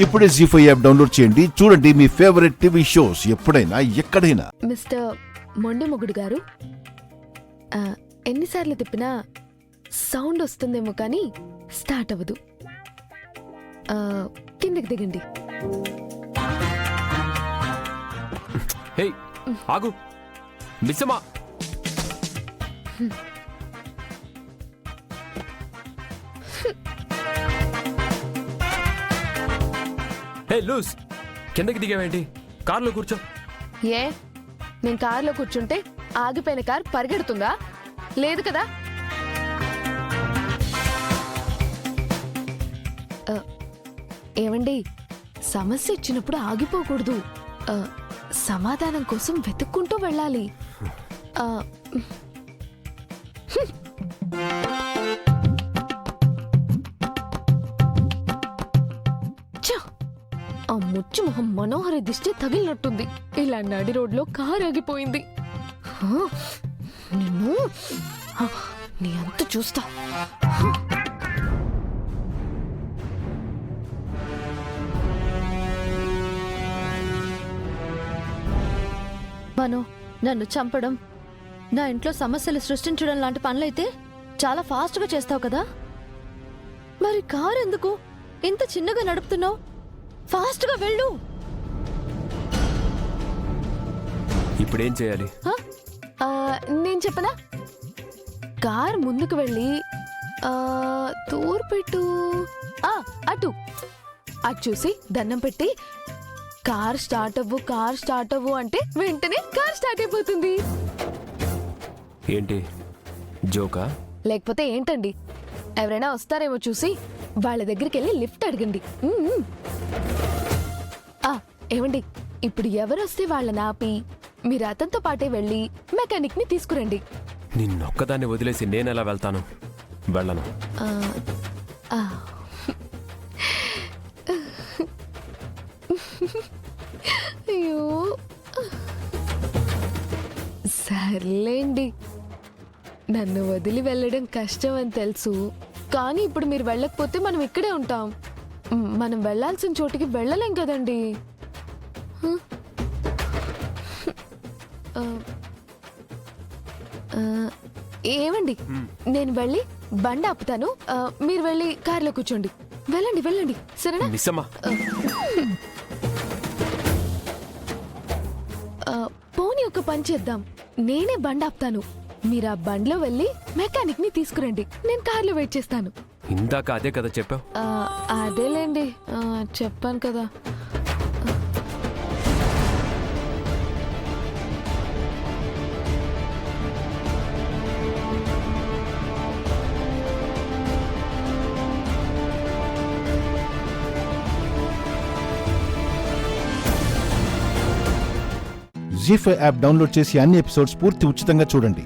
ఇప్పుడే జీ5 app download చేయండి. చూడండి మీ ఫేవరెట్ టీవీ షోస్ ఎప్పుడైనా ఎక్కడైనా. మిస్టర్ మొండి మొగుడు గారు, ఎన్నిసార్లు తిప్పినా సౌండ్ వస్తుందేమో కానీ స్టార్ట్ అవ్వదు. కిందకి దిగండి. హే ఆగు మిస్సమ్మా. హే లూస్, కిందకి దిగావేంటి? కార్లో కూర్చో. ఏ, నేను కారులో కూర్చుంటే ఆగిపోయిన కార్ పరిగెడుతుందా? లేదు కదా. ఏమండి, సమస్య ఇచ్చినప్పుడు ఆగిపోకూడదు. సమాధానం కోసం వెతుక్కుంటూ వెళ్ళాలి. ఆ ముచ్చు మొహం మనోహర దిష్టి తగిలినట్టుంది. ఇలా నడి రోడ్లో కారు ఆగిపోయింది. నిన్ను నీ అంత చూస్తా. మను, నన్ను చంపడం, నా ఇంట్లో సమస్యలు సృష్టించడం లాంటి పనులైతే చాలా ఫాస్ట్గా చేస్తావు కదా. మరి కారు ఎందుకు ఇంత చిన్నగా నడుపుతున్నావు? ఫాస్ట్గా వెళ్ళు. ఇప్పుడేం చేయాలి? నేను చెప్పనా? కార్ ముందుకు వెళ్ళి తూర్పెట్టు, అటు అటు చూసి దండం పెట్టి కార్ స్టార్ట్ అవ్వు, కార్ స్టార్ట్ అవ్వు అంటే వెంటనే కార్ స్టార్ట్ అయిపోతుంది. ఏంటి జోకా? లేకపోతే ఏంటండి, ఎవరైనా వస్తారేమో చూసి వాళ్ళ దగ్గరికి వెళ్ళి లిఫ్ట్ అడగండి. ఏమండి, ఇప్పుడు ఎవరొస్తే వాళ్ళని ఆపి మీరు అతనితో పాటే వెళ్ళి మెకానిక్ ని తీసుకురండి. నిన్నొక్కదాన్ని వదిలేసి నేనెలా వెళ్తాను? వెళ్ళను. అయ్యో, సర్లేండి, నన్ను వదిలి వెళ్ళడం కష్టం అని తెలుసు. కానీ ఇప్పుడు మీరు వెళ్ళకపోతే మనం ఇక్కడే ఉంటాం. మనం వెళ్ళాల్సిన చోటికి వెళ్ళలేం కదండి. ఏమండి, నేను వెళ్ళి బండి ఆపుతాను, మీరు వెళ్ళి కారులో కూర్చోండి. వెళ్ళండి వెళ్ళండి, సరేనా? మిస్సమ్మా, పోనీ ఒక పని చేద్దాం, నేనే బండి ఆపుతాను, మీరు ఆ బండిలో వెళ్ళి మెకానిక్ ని తీసుకురండి. నేను కార్లో వెయిట్ చేస్తాను. ఇందాక అదే కదా చెప్పావు. అదేలేండి, చెప్పాను కదా. జీ5 యాప్ డౌన్లోడ్ చేసి అన్ని ఎపిసోడ్స్ పూర్తి ఉచితంగా చూడండి.